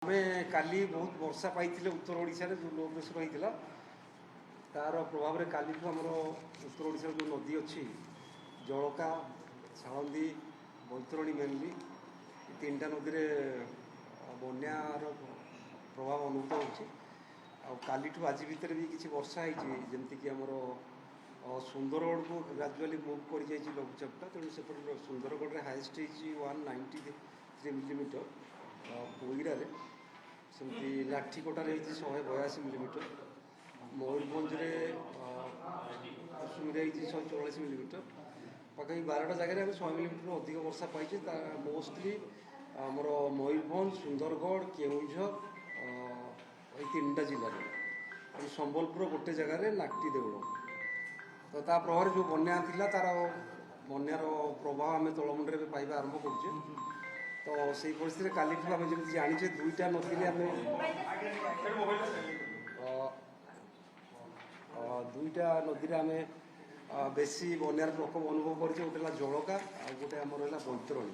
आमे काली बहुत वर्षा पाई उत्तर ओडिशा रे जो लो प्रेसर होता तार प्रभाव में काली आमर उत्तर ओडिशा जो नदी अच्छी जलका शालंदी बैतरणी मेनली तीन टा नदी में बनार प्रभाव अनुभूत होली आज भितर भी किसी वर्षा होमतीक आमर सुंदरगढ़ को ग्राजुआली मुव कर लघुचापटा तेणु से सुंदरगढ़ में हाएस्ट हो 193 मिलीमीटर कोईरा सेमती लाठीकोटार 182 मिलीमीटर मयूरभंज कुसुमीर 144 मिलीमीटर पाखी 12टा जगह 100 मिलीमीटर अधिक वर्षा पाई मोस्टली आमर मयूरभंज सुंदरगढ़ केउझर ये 3टा जिले संबलपुर गोटे जगार नाकटी देउल तो ता प्रभाव जो बन्या थिला तार बन्यार प्रभाव आम तलमुंडे पाइबा आरंभ करुचे तो से परिस्थिति काली आम जमी जाने दुईटा नदी में दुईटा नदी में आम बेसी बन्यार प्रकोप अनुभव कर गोटे जलका आ गोटे आम रहा बैतरणी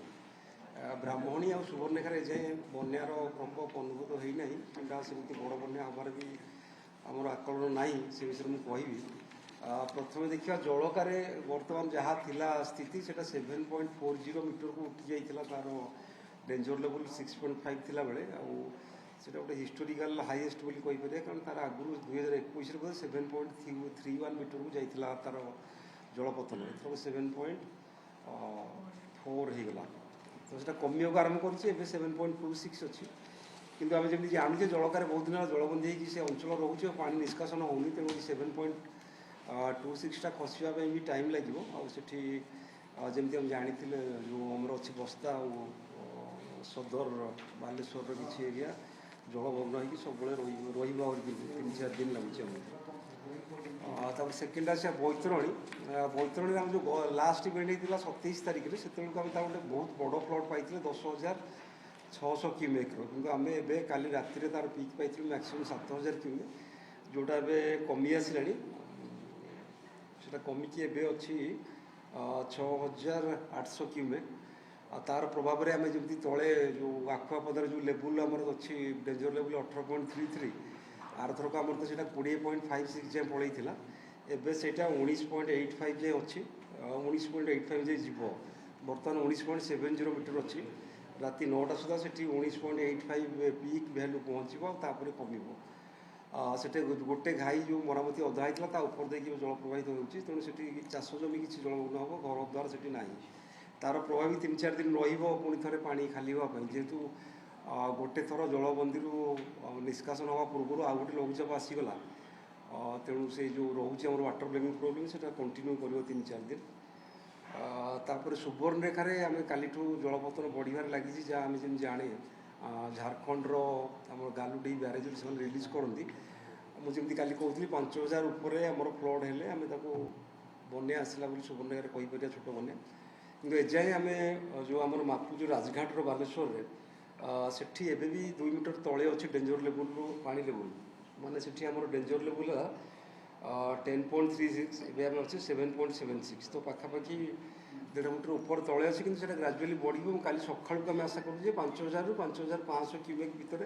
ब्राह्मणी आ सुवर्णरेखार एजाए बन्यार प्रकोप अनुभूत होना कि सेमती बड़ बन्या हमार भी आमर आकलन ना से विषय मुझे कहि प्रथम देखा जलकार बर्तमान जहाँ थिला स्थिति से 7.40 मीटर को उठी जाइए तार डेंजर लेवल 6.5 थिला बेले आउटा गोटे हिस्टोरिकल हाईएस्ट बोली कहीपर कारण तार आगु 2021 7.31 मीटर को जाइए तार जलपतन एथर 7.4 होगला तो से कमिया को आरंभ कर 7.26 अच्छी किंतु आम जमी जानूचे जलकार बहुत दिन जलबंदी से अंचल रोचे पानी निष्कासन होनी तेणु 7.26 खसवा भी टाइम लगे आठी जमी हम जानी जो आमर अच्छी बस्ता सदर बालेश्वर किसी एरिया जलमग्न हो सब रही 3-4 दिन लगे तापर सेकेंड आसा बैतरणी बैतरणी आम जो लास्ट इवेंट होता 27 तारिख में से आम गोटे बहुत बड़ फ्लड पाई 10,600 क्यूमेक्र कि आम ए काली राति तार पिक पाई मैक्सीम 7,000 क्यूमे जोटा कमी आसला से कमिकी एवं अच्छी 6,800 क्यूमे तार प्रभाव में आम जमी तले जो आखुआपदार जो लेवल आमर अच्छी डेंजर लेवल 18.33 आरथरक आमर तो 20.56 जाए पलैला एवं से 19.85 जाए अच्छी 19.85 जाए जीव बर्तमान 19.70 मीटर अच्छी राति 9टा सुधा से 19.85 पीक भैल्यू पहुँचपर कम से गोटे घाई जो मरामती अधा होता ऊपर देखिए जल प्रवाहित होती तेणु से चाष जमी किसी जलमग्न हम घर द्वार से ना तार प्रभाव 3-4 दिन पुणी थे पा खाली हाँपाई जेहेतु गोटे थर जलबंदी निष्कासन हवा पूर्व आउ गोटे लघुचाप आसीगला तेणु से जो रोचे आम वाटर लेवल प्रोब्लेम से कंटिन्यू कर 3-4 दिन तापर सुवर्णरेखार आम काली जलपतन बढ़िबार लगी जहाँ आम जमी जाने झारखंडर आम गालुडी ब्यारेज से रिलीज करती मुझे काली कहती 5,000 उपर आमर फ्लड हेले आम बन्या आसला सुवर्णरेखार कहीपर छोट बन्या कि एजाए आम जो आम मापु जो राजघाटर बालेश्वर सेठी एबे भी 2 मीटर तले अच्छी डेंजर लेवल पानी लेवल माने सेठी आमर डेंजर लेवल 10.36 एवं आम अच्छे 7.76 तो पखापाखि 1.5 मीटर ऊपर तले अच्छे कि ग्राजुआली बढ़ो काली सका आम आशा करूँ 5,000 रू 5,500 क्यूमेक भितर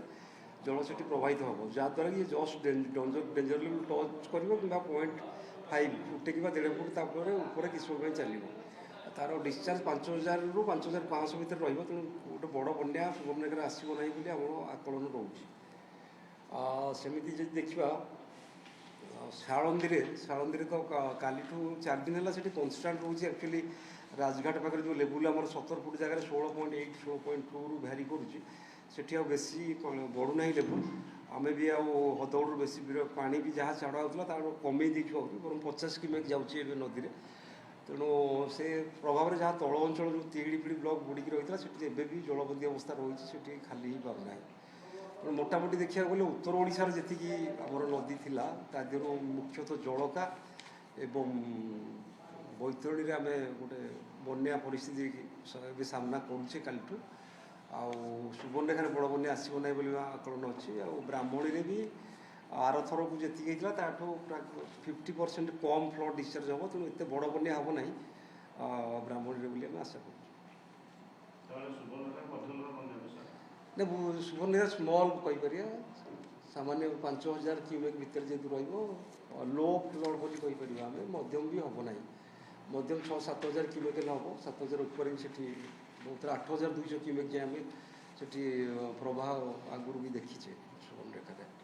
जल से प्रवाहित हम जहाँद्वारा कि जस्ट डेंजर लेवल टच कर कि 0.5 फुटे कि 1.5 फुट तापर ऊपर किसी समय चलो तार डिस्चार्ज 5,000 रू 5,500 भितर रहा तेणु गोटे बड़ बन्या सुवर्णरेखार आसब ना बोली आम आकलन रोचे सेमती देखा शालंदी तो काली 4 दिन है कन्स्टाट रोचे एक्चुअली राजघाट पाखे जो लेवल आम 17 फुट जगह 16.8 16.2 रू भैरी करुँची बेसी बढ़ुना लेवल आम भी हदौड़ बेसी पानी भी जहाँ छाड़ा होता कमे देखा बर 50 क्यूमेक जाऊँगी नदी में तेणु से प्रभाव में जहाँ तल अंचल जो तिहिड़ी पिड़ी ब्लक बुड़िकी रही है भी जलबंदी अवस्था रही है खाली ही पारना तेणु मोटामोटी देखा गले उत्तर ओडिशार जी आमर नदी थिला तादेहु मुख्यतः जलका एवं बैतरणी आम गोटे बन्या परिस्थिति सामना करुचे काली सुवर्णरेखार बड़ बन्या आसब ना बोली आकलन अच्छी ब्राह्मणी भी आरथर को जी होता 50% कम फ्लड डिस्चार्ज हम तेणु एत बड़ बन्या हम ना ब्राह्मणी बोली आम आशा कर ନା ସୁବର୍ଣ୍ଣରେଖା ସ୍ମଲ୍ କହିପାରିବା, ସାମାନ୍ୟ 5000 କ୍ୟୁମେକ୍ ଭିତରେ ଯେହେତୁ ରହିବ, ଲୋ ଫ୍ଲୋଡ୍ ବୋଲି କହିପାରିବା ଆମେ, ମଧ୍ୟମ ବି ହେବ ନାହିଁ। ମଧ୍ୟମ 6-7 ହଜାର କ୍ୟୁମେକ୍ ହେଲେ ହେବ, 7 ହଜାର ଉପରେ ବି ସେଠି ବହୁତ 8200 କ୍ୟୁମେକ୍ ଯାଏଁ ଆମେ ସେଠି ପ୍ରବାହ ଆଗରୁ ବି ଦେଖିଛେ ସୁବର୍ଣ୍ଣରେଖାରେ।